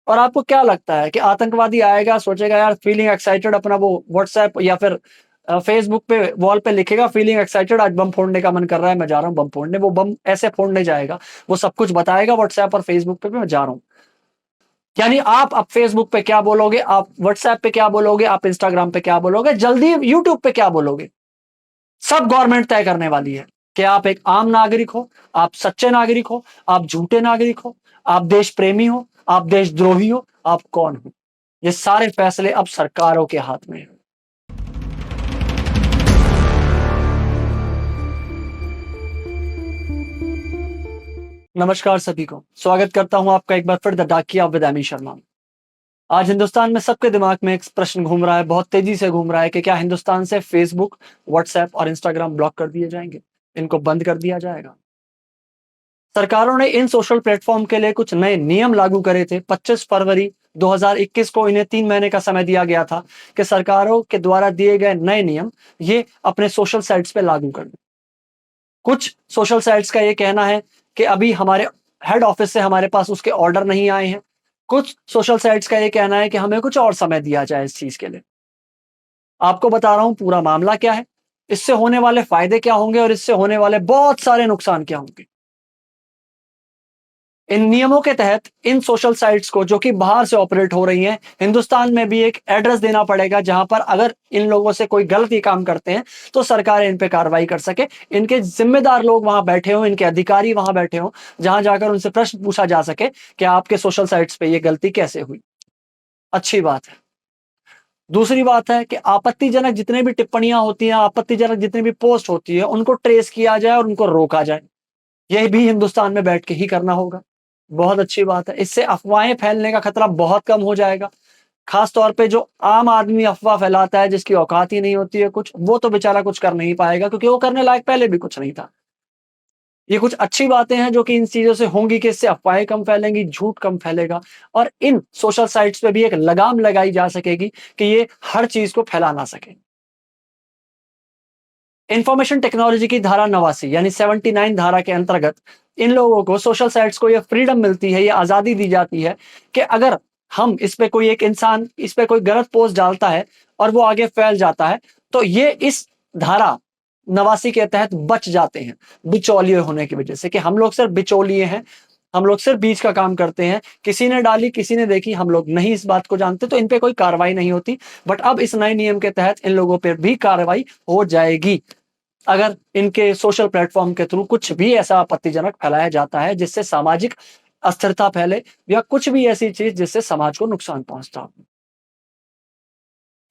और आपको क्या लगता है कि आतंकवादी आएगा, सोचेगा यार फीलिंग एक्साइटेड, अपना वो व्हाट्सएप या फिर फेसबुक पे वॉल पे लिखेगा फीलिंग एक्साइटेड, आज बम फोड़ने का मन कर रहा है, मैं जा रहा हूँ बम फोड़ने। वो बम ऐसे फोड़ने जाएगा, वो सब कुछ बताएगा व्हाट्सएप और फेसबुक पे भी मैं जा रहा हूँ। यानी आप अब फेसबुक पे क्या बोलोगे, आप व्हाट्सएप पे क्या बोलोगे, आप इंस्टाग्राम पे क्या बोलोगे, जल्दी यूट्यूब पे क्या बोलोगे, सब गवर्नमेंट तय करने वाली है कि आप एक आम नागरिक हो, आप सच्चे नागरिक हो, आप झूठे नागरिक हो, आप देश प्रेमी हो, आप देशद्रोही हो, आप कौन हो। ये सारे फैसले अब सरकारों के हाथ में हैं। नमस्कार सभी को, स्वागत करता हूं आपका एक बार फिर द डाकिया विद एमी शर्मा। आज हिंदुस्तान में सबके दिमाग में एक प्रश्न घूम रहा है, बहुत तेजी से घूम रहा है कि क्या हिंदुस्तान से फेसबुक, व्हाट्सएप और इंस्टाग्राम ब्लॉक कर दिए जाएंगे, इनको बंद कर दिया जाएगा। सरकारों ने इन सोशल प्लेटफॉर्म के लिए कुछ नए नियम लागू करे थे। 25 फरवरी 2021 को इन्हें 3 महीने का समय दिया गया था कि सरकारों के द्वारा दिए गए नए नियम ये अपने सोशल साइट्स पे लागू कर दें। कुछ सोशल साइट्स का ये कहना है कि अभी हमारे हेड ऑफिस से हमारे पास उसके ऑर्डर नहीं आए हैं। कुछ सोशल साइट्स का ये कहना है कि हमें कुछ और समय दिया जाए इस चीज के लिए। आपको बता रहा हूं पूरा मामला क्या है, इससे होने वाले फायदे क्या होंगे और इससे होने वाले बहुत सारे नुकसान क्या होंगे। इन नियमों के तहत इन सोशल साइट्स को, जो कि बाहर से ऑपरेट हो रही हैं, हिंदुस्तान में भी एक एड्रेस देना पड़ेगा जहां पर अगर इन लोगों से कोई गलती काम करते हैं तो सरकार इन पे कार्रवाई कर सके। इनके जिम्मेदार लोग वहां बैठे हों, इनके अधिकारी वहां बैठे हों, जहां जाकर उनसे प्रश्न पूछा जा सके कि आपके सोशल साइट्स पे ये गलती कैसे हुई। अच्छी बात है। दूसरी बात है कि आपत्तिजनक जितने भी टिप्पणियां होती हैं, आपत्तिजनक जितनी भी पोस्ट होती है, उनको ट्रेस किया जाए और उनको रोका जाए। यह भी हिंदुस्तान में बैठ के ही करना होगा। बहुत अच्छी बात है, इससे अफवाहें फैलने का खतरा बहुत कम हो जाएगा। खास तौर पे जो आम आदमी अफवाह फैलाता है, जिसकी औकात ही नहीं होती है कुछ, वो तो बेचारा कुछ कर नहीं पाएगा, क्योंकि वो करने लायक पहले भी कुछ नहीं था। ये कुछ अच्छी बातें हैं जो कि इन चीजों से होंगी कि इससे अफवाहें कम फैलेंगी, झूठ कम फैलेगा और इन सोशल साइट्स पे भी एक लगाम लगाई जा सकेगी कि ये हर चीज को फैला ना सके। इंफॉर्मेशन टेक्नोलॉजी की धारा 89 यानी 79 धारा के अंतर्गत इन लोगों को, सोशल साइट्स को, यह फ्रीडम मिलती है, यह आजादी दी जाती है कि अगर हम इस पे कोई एक इंसान इस पे कोई गलत पोस्ट डालता है और वो आगे फैल जाता है, तो ये इस धारा 89 के तहत बच जाते हैं बिचौलिए होने की वजह से, कि हम लोग सिर्फ बिचौलिए हैं, हम लोग सिर्फ बीच का काम करते हैं। किसी ने डाली, किसी ने देखी, हम लोग नहीं इस बात को जानते, तो इन पे कोई कार्रवाई नहीं होती। बट अब इस नए नियम के तहत इन लोगों पर भी कार्रवाई हो जाएगी अगर इनके सोशल प्लेटफॉर्म के थ्रू कुछ भी ऐसा आपत्तिजनक फैलाया जाता है जिससे सामाजिक अस्थिरता फैले या कुछ भी ऐसी चीज जिससे समाज को नुकसान पहुंचता हो।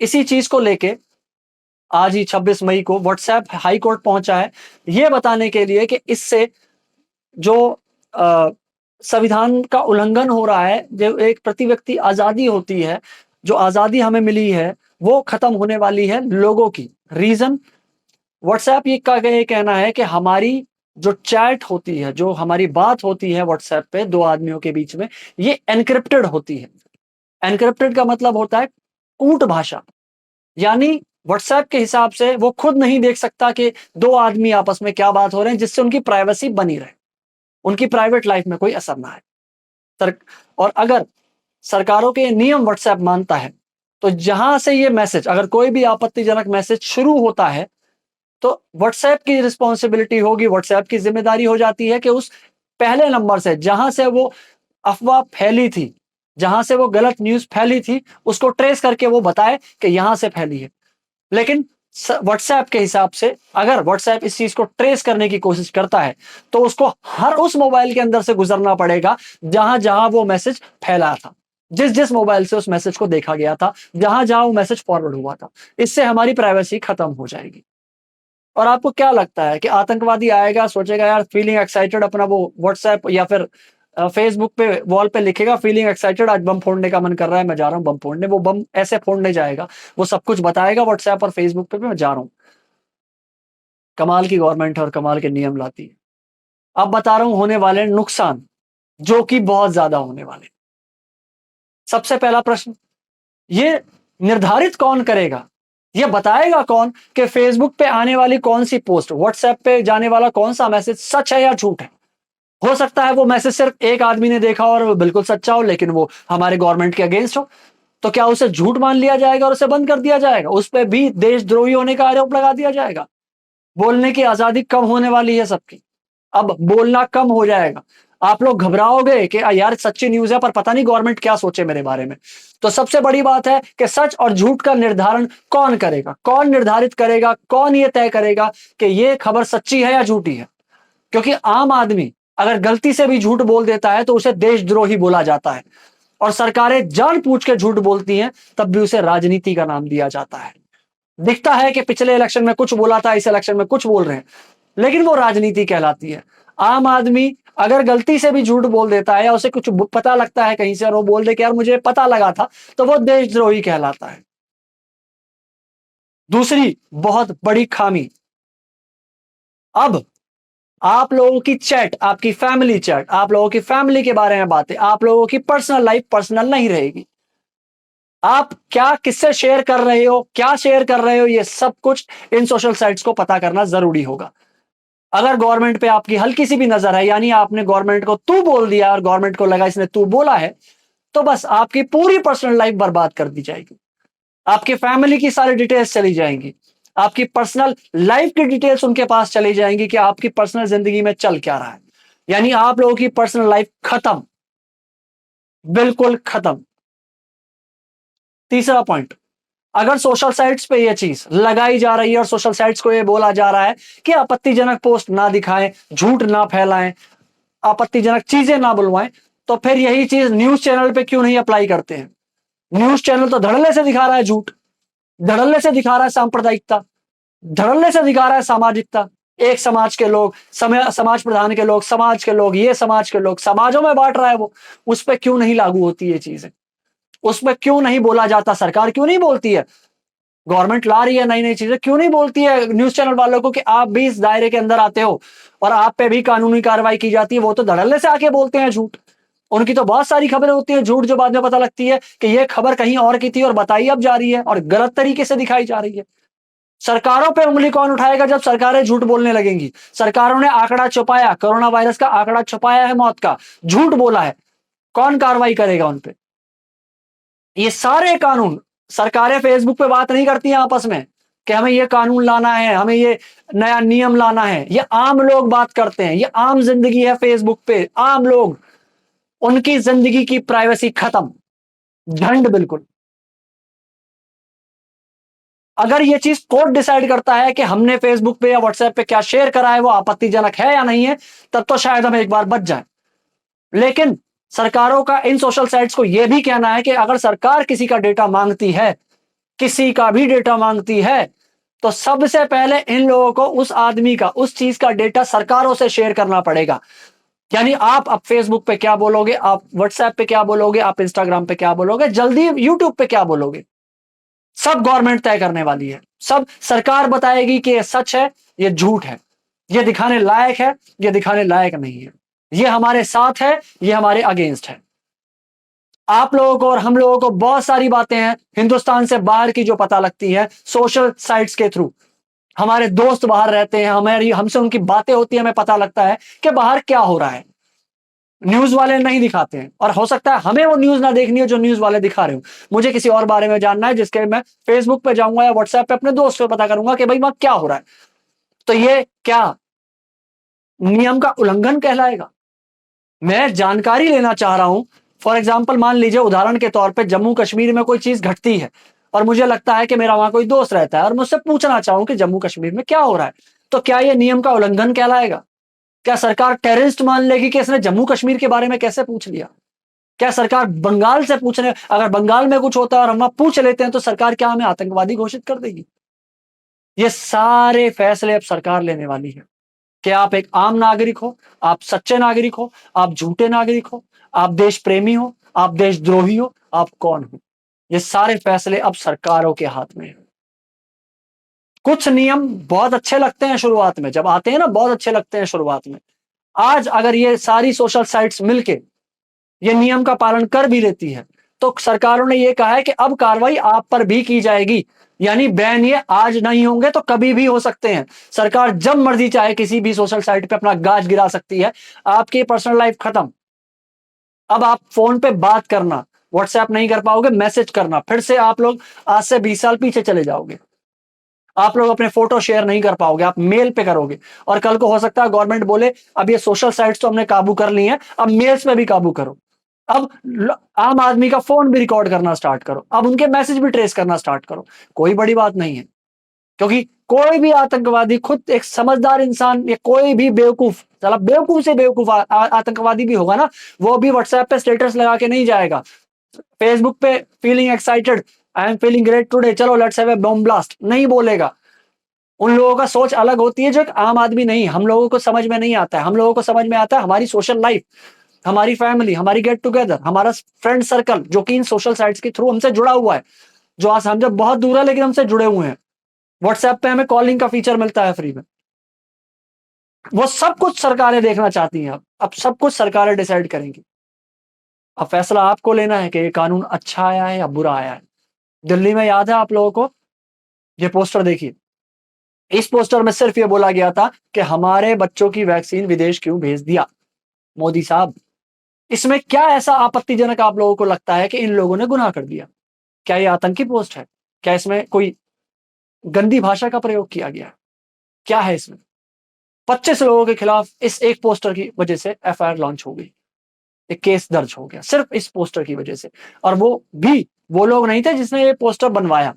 इसी चीज को लेके आज ही 26 मई को व्हाट्सएप हाई कोर्ट पहुंचा है, यह बताने के लिए कि इससे जो अ, संविधान का उल्लंघन हो रहा है, जो एक प्रति व्यक्ति आजादी होती है, जो आजादी हमें मिली है, वो खत्म होने वाली है लोगों की। रीजन, व्हाट्सएप ये का ये कहना है कि हमारी जो चैट होती है, जो हमारी बात होती है व्हाट्सएप पे दो आदमियों के बीच में, ये एनक्रिप्टेड होती है। एनक्रिप्टेड का मतलब होता है कूट भाषा। यानी व्हाट्सएप के हिसाब से वो खुद नहीं देख सकता कि दो आदमी आपस में क्या बात हो रहे हैं, जिससे उनकी प्राइवेसी बनी रहे, उनकी प्राइवेट लाइफ में कोई असर ना आए। और अगर सरकारों के नियम व्हाट्सएप मानता है, तो जहां से ये मैसेज, अगर कोई भी आपत्तिजनक मैसेज शुरू होता है, तो व्हाट्सएप की रिस्पॉन्सिबिलिटी होगी, व्हाट्सएप की जिम्मेदारी हो जाती है कि उस पहले नंबर से जहां से वो अफवाह फैली थी, जहां से वो गलत न्यूज फैली थी, उसको ट्रेस करके वो बताए कि यहां से फैली है। लेकिन व्हाट्सएप के हिसाब से अगर व्हाट्सएप इस चीज को ट्रेस करने की कोशिश करता है, तो उसको हर उस मोबाइल के अंदर से गुजरना पड़ेगा जहां जहां वो मैसेज फैला था, जिस जिस मोबाइल से उस मैसेज को देखा गया था, जहां जहां वो मैसेज फॉरवर्ड हुआ था। इससे हमारी प्राइवेसी खत्म हो जाएगी। और आपको क्या लगता है कि आतंकवादी आएगा, सोचेगा यार फीलिंग एक्साइटेड, अपना वो व्हाट्सएप या फिर फेसबुक पे वॉल पे लिखेगा फीलिंग एक्साइटेड, आज बम फोड़ने का मन कर रहा है, मैं जा रहा हूँ बम फोड़ने। वो बम ऐसे फोड़ने जाएगा, वो सब कुछ बताएगा व्हाट्सएप और फेसबुक पे भी मैं जा रहा हूँ। कमाल की गवर्नमेंट है और कमाल के नियम लाती है। अब बता रहा हूं होने वाले नुकसान, जो कि बहुत ज्यादा होने वाले। सबसे पहला प्रश्न, ये निर्धारित कौन करेगा, ये बताएगा कौन कि फेसबुक पे आने वाली कौन सी पोस्ट, व्हाट्सएप पे जाने वाला कौन सा मैसेज सच है या झूठ है। हो सकता है वो मैसेज सिर्फ एक आदमी ने देखा और वो बिल्कुल सच्चा हो, लेकिन वो हमारे गवर्नमेंट के अगेंस्ट हो, तो क्या उसे झूठ मान लिया जाएगा और उसे बंद कर दिया जाएगा? उस पर भी देशद्रोही होने का आरोप लगा दिया जाएगा? बोलने की आजादी कम होने वाली है सबकी। अब बोलना कम हो जाएगा। आप लोग घबराओगे कि यार सच्ची न्यूज़ है पर पता नहीं गवर्नमेंट क्या सोचे मेरे बारे में। तो सबसे बड़ी बात है कि सच और झूठ का निर्धारण कौन करेगा? कौन निर्धारित करेगा? कौन ये तय करेगा कि ये खबर सच्ची है या झूठी है? क्योंकि आम आदमी अगर गलती से भी झूठ बोल देता है तो उसे देशद्रोही बोला जाता है, और सरकारें जानबूझ के झूठ बोलती हैं तब भी उसे राजनीति का नाम दिया जाता है। दिखता है कि पिछले इलेक्शन में कुछ बोला था, इस इलेक्शन में कुछ बोल रहे हैं, लेकिन वो राजनीति कहलाती है। आम आदमी अगर गलती से भी झूठ बोल देता है या उसे कुछ पता लगता है कहीं से और वो बोल दे कि यार मुझे पता लगा था, तो वो देशद्रोही कहलाता है। दूसरी बहुत बड़ी खामी, अब आप लोगों की चैट, आपकी फैमिली चैट, आप लोगों की फैमिली के बारे में बातें, आप लोगों की पर्सनल लाइफ पर्सनल नहीं रहेगी। आप क्या किससे शेयर कर रहे हो, क्या शेयर कर रहे हो, ये सब कुछ इन सोशल साइट्स को पता करना जरूरी होगा। अगर गवर्नमेंट पे आपकी हल्की सी भी नजर है, यानी आपने गवर्नमेंट को तू बोल दिया और गवर्नमेंट को लगा इसने तू बोला है, तो बस आपकी पूरी पर्सनल लाइफ बर्बाद कर दी जाएगी। आपकी फैमिली की सारी डिटेल्स चली जाएंगी, आपकी पर्सनल लाइफ की डिटेल्स उनके पास चली जाएंगी कि आपकी पर्सनल जिंदगी में चल क्या रहा है। यानी आप लोगों की पर्सनल लाइफ खत्म, बिल्कुल खत्म। तीसरा पॉइंट, अगर सोशल साइट्स पे ये चीज लगाई जा रही है और सोशल साइट्स को ये बोला जा रहा है कि आपत्तिजनक पोस्ट ना दिखाएं, झूठ ना फैलाएं, आपत्तिजनक चीजें ना बुलवाएं, तो फिर यही चीज न्यूज चैनल पे क्यों नहीं अप्लाई करते हैं? न्यूज चैनल तो धड़ल्ले से दिखा रहा है झूठ, धड़ल्ले से दिखा रहा है सांप्रदायिकता, धड़ल्ले से दिखा रहा है सामाजिकता। एक समाज के लोग, समाज प्रधान के लोग, समाज के लोग, ये समाज के लोग, समाजों में बांट रहा है वो। उस पर क्यों नहीं लागू होती ये चीजें? उस पर क्यों नहीं बोला जाता? सरकार क्यों नहीं बोलती है? गवर्नमेंट ला रही है नई नई चीजें, क्यों नहीं बोलती है न्यूज चैनल वालों को कि आप भी इस दायरे के अंदर आते हो और आप पे भी कानूनी कार्रवाई की जाती है? वो तो धड़ल्ले से आके बोलते हैं झूठ। उनकी तो बहुत सारी खबरें होती है झूठ, जो बाद में पता लगती है कि ये खबर कहीं और की थी और बताई अब जा रही है और गलत तरीके से दिखाई जा रही है। सरकारों पे उंगली कौन उठाएगा जब सरकारें झूठ बोलने लगेंगी? सरकारों ने आंकड़ा छुपाया, कोरोना वायरस का आंकड़ा छुपाया है, मौत का झूठ बोला है, कौन कार्रवाई करेगा उन पे? ये सारे कानून, सरकारें फेसबुक पे बात नहीं करती हैं आपस में कि हमें ये कानून लाना है, हमें ये नया नियम लाना है। ये आम लोग बात करते हैं, ये आम जिंदगी है फेसबुक पे, आम लोग, उनकी जिंदगी की प्राइवेसी खत्म, झंड बिल्कुल। अगर ये चीज कोर्ट डिसाइड करता है कि हमने फेसबुक पे या व्हाट्सएप पे क्या शेयर करा है वो आपत्तिजनक है या नहीं है, तब तो शायद हम एक बार बच जाए। लेकिन सरकारों का इन सोशल साइट्स को यह भी कहना है कि अगर सरकार किसी का डेटा मांगती है, किसी का भी डेटा मांगती है, तो सबसे पहले इन लोगों को उस आदमी का, उस चीज का डेटा सरकारों से शेयर करना पड़ेगा। यानी आप अब फेसबुक पे क्या बोलोगे, आप व्हाट्सएप पे क्या बोलोगे, आप इंस्टाग्राम पे क्या बोलोगे, जल्दी यूट्यूब पे क्या बोलोगे, सब गवर्नमेंट तय करने वाली है। सब सरकार बताएगी कि ये सच है, ये झूठ है, ये दिखाने लायक है, ये दिखाने लायक नहीं है, ये हमारे साथ है, ये हमारे अगेंस्ट है। आप लोगों को और हम लोगों को बहुत सारी बातें हैं हिंदुस्तान से बाहर की जो पता लगती है सोशल साइट्स के थ्रू। हमारे दोस्त बाहर रहते हैं, हमारी हमसे उनकी बातें होती है, हमें पता लगता है कि बाहर क्या हो रहा है। न्यूज वाले नहीं दिखाते हैं, और हो सकता है हमें वो न्यूज ना देखनी हो जो न्यूज वाले दिखा रहे हो। मुझे किसी और बारे में जानना है जिसके मैं फेसबुक पे जाऊंगा या व्हाट्सएप पे अपने दोस्त से पता करूंगा कि भाई वहां क्या हो रहा है, तो ये क्या नियम का उल्लंघन कहलाएगा? मैं जानकारी लेना चाह रहा हूं। फॉर एग्जाम्पल, मान लीजिए उदाहरण के तौर पे जम्मू कश्मीर में कोई चीज घटती है और मुझे लगता है कि मेरा वहां कोई दोस्त रहता है और मुझसे पूछना चाहूं कि जम्मू कश्मीर में क्या हो रहा है, तो क्या यह नियम का उल्लंघन कहलाएगा? क्या सरकार टेररिस्ट मान लेगी कि इसने जम्मू कश्मीर के बारे में कैसे पूछ लिया? क्या सरकार बंगाल से पूछने, अगर बंगाल में कुछ होता है और हम वहां पूछ लेते हैं तो सरकार क्या हमें आतंकवादी घोषित कर देगी? ये सारे फैसले अब सरकार लेने वाली है कि आप एक आम नागरिक हो, आप सच्चे नागरिक हो, आप झूठे नागरिक हो, आप देश प्रेमी हो, आप देशद्रोही हो, आप कौन हो। ये सारे फैसले अब सरकारों के हाथ में है। कुछ नियम बहुत अच्छे लगते हैं शुरुआत में, जब आते हैं ना बहुत अच्छे लगते हैं शुरुआत में। आज अगर ये सारी सोशल साइट्स मिलके ये नियम का पालन कर भी लेती है तो सरकारों ने ये कहा है कि अब कार्रवाई आप पर भी की जाएगी। यानी बैन ये आज नहीं होंगे तो कभी भी हो सकते हैं। सरकार जब मर्जी चाहे किसी भी सोशल साइट पे अपना गाज गिरा सकती है। आपकी पर्सनल लाइफ खत्म। अब आप फोन पे बात करना, व्हाट्सएप नहीं कर पाओगे, मैसेज करना, फिर से आप लोग आज से 20 साल पीछे चले जाओगे। आप लोग अपने फोटो शेयर नहीं कर पाओगे, आप मेल पे करोगे। और कल को हो सकता है गवर्नमेंट बोले अब ये सोशल साइट्स तो हमने काबू कर ली हैं, अब मेल्स में भी काबू करो। अब आम आदमी का फोन भी रिकॉर्ड करना स्टार्ट करो, अब उनके मैसेज भी ट्रेस करना स्टार्ट करो। कोई बड़ी बात नहीं है, क्योंकि कोई भी आतंकवादी, खुद एक समझदार इंसान या कोई भी बेवकूफ, साला बेवकूफ से बेवकूफ आतंकवादी भी होगा ना, वो भी व्हाट्सएप पे स्टेटस लगा के नहीं जाएगा। फेसबुक पे feeling excited, I am feeling great today, चलो let's have a bomb blast, नहीं बोलेगा। उन लोगों का सोच अलग होती है जो एक आम आदमी नहीं, हम लोगों को समझ में नहीं आता है। हम लोगों को समझ में आता है हमारी सोशल लाइफ, हमारी फैमिली, हमारी गेट टुगेदर, हमारा फ्रेंड सर्कल जो कि इन सोशल साइट्स के थ्रू हमसे जुड़ा हुआ है, जो आज हम जब बहुत दूर है लेकिन हमसे जुड़े हुए हैं। व्हाट्सएप पे हमें कॉलिंग का फीचर मिलता है फ्री में। वो सब कुछ सरकारें देखना चाहती हैं। अब सब कुछ सरकारें डिसाइड करेंगी। अब फैसला आपको लेना है कि ये कानून अच्छा आया है या बुरा आया है। दिल्ली में याद है आप लोगों को, ये पोस्टर देखिए। इस पोस्टर में सिर्फ ये बोला गया था कि हमारे बच्चों की वैक्सीन विदेश क्यों भेज दिया मोदी साहब। इसमें क्या ऐसा आपत्तिजनक आप लोगों को लगता है कि इन लोगों ने गुनाह कर दिया? क्या ये आतंकी पोस्ट है? क्या इसमें कोई गंदी भाषा का प्रयोग किया गया? क्या है इसमें? 25 लोगों के खिलाफ इस एक पोस्टर की वजह से एफआईआर लॉन्च हो गई, एक केस दर्ज हो गया सिर्फ इस पोस्टर की वजह से। और वो भी वो लोग नहीं थे जिसने ये पोस्टर बनवाया,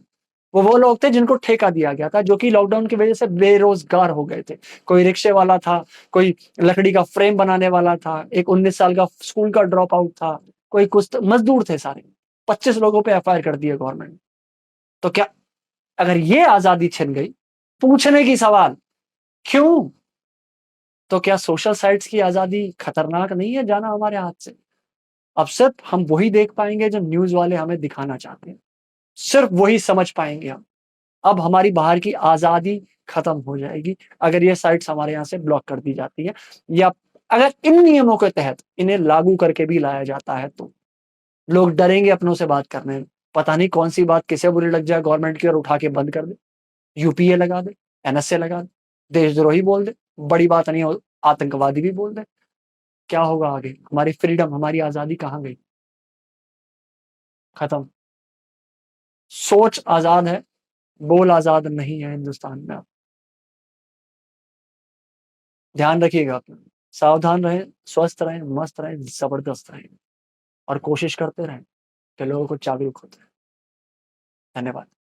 वो लोग थे जिनको ठेका दिया गया था, जो कि लॉकडाउन की वजह से बेरोजगार हो गए थे। कोई रिक्शे वाला था, कोई लकड़ी का फ्रेम बनाने वाला था, एक 19 साल का स्कूल का ड्रॉप आउट था, कोई कुछ मजदूर थे सारे। 25 लोगों पे एफआईआर कर दिया गवर्नमेंट ने। तो क्या अगर ये आजादी छिन गई, पूछने की सवाल क्यों, तो क्या सोशल साइट्स की आजादी खतरनाक नहीं है जाना हमारे हाथ से? अब सिर्फ हम वही देख पाएंगे जो न्यूज वाले हमें दिखाना चाहते हैं, सिर्फ वही समझ पाएंगे हम। अब हमारी बाहर की आजादी खत्म हो जाएगी अगर ये साइट्स हमारे यहाँ से ब्लॉक कर दी जाती है, या अगर इन नियमों के तहत इन्हें लागू करके भी लाया जाता है तो लोग डरेंगे अपनों से बात करने में। पता नहीं कौन सी बात किसे बुरी लग जाए गवर्नमेंट की और उठा के बंद कर दे, यूपीए लगा दे, एनएसए लगा दे, देशद्रोही बोल दे, बड़ी बात नहीं हो, आतंकवादी भी बोल दे। क्या होगा आगे? हमारी फ्रीडम, हमारी आजादी कहाँ गई? खत्म। सोच आजाद है, बोल आजाद नहीं है हिंदुस्तान में। ध्यान रखिएगा अपना, सावधान रहें, स्वस्थ रहें, मस्त रहें, जबरदस्त रहें, और कोशिश करते रहें कि लोगों को जागरूक होते रहें। धन्यवाद।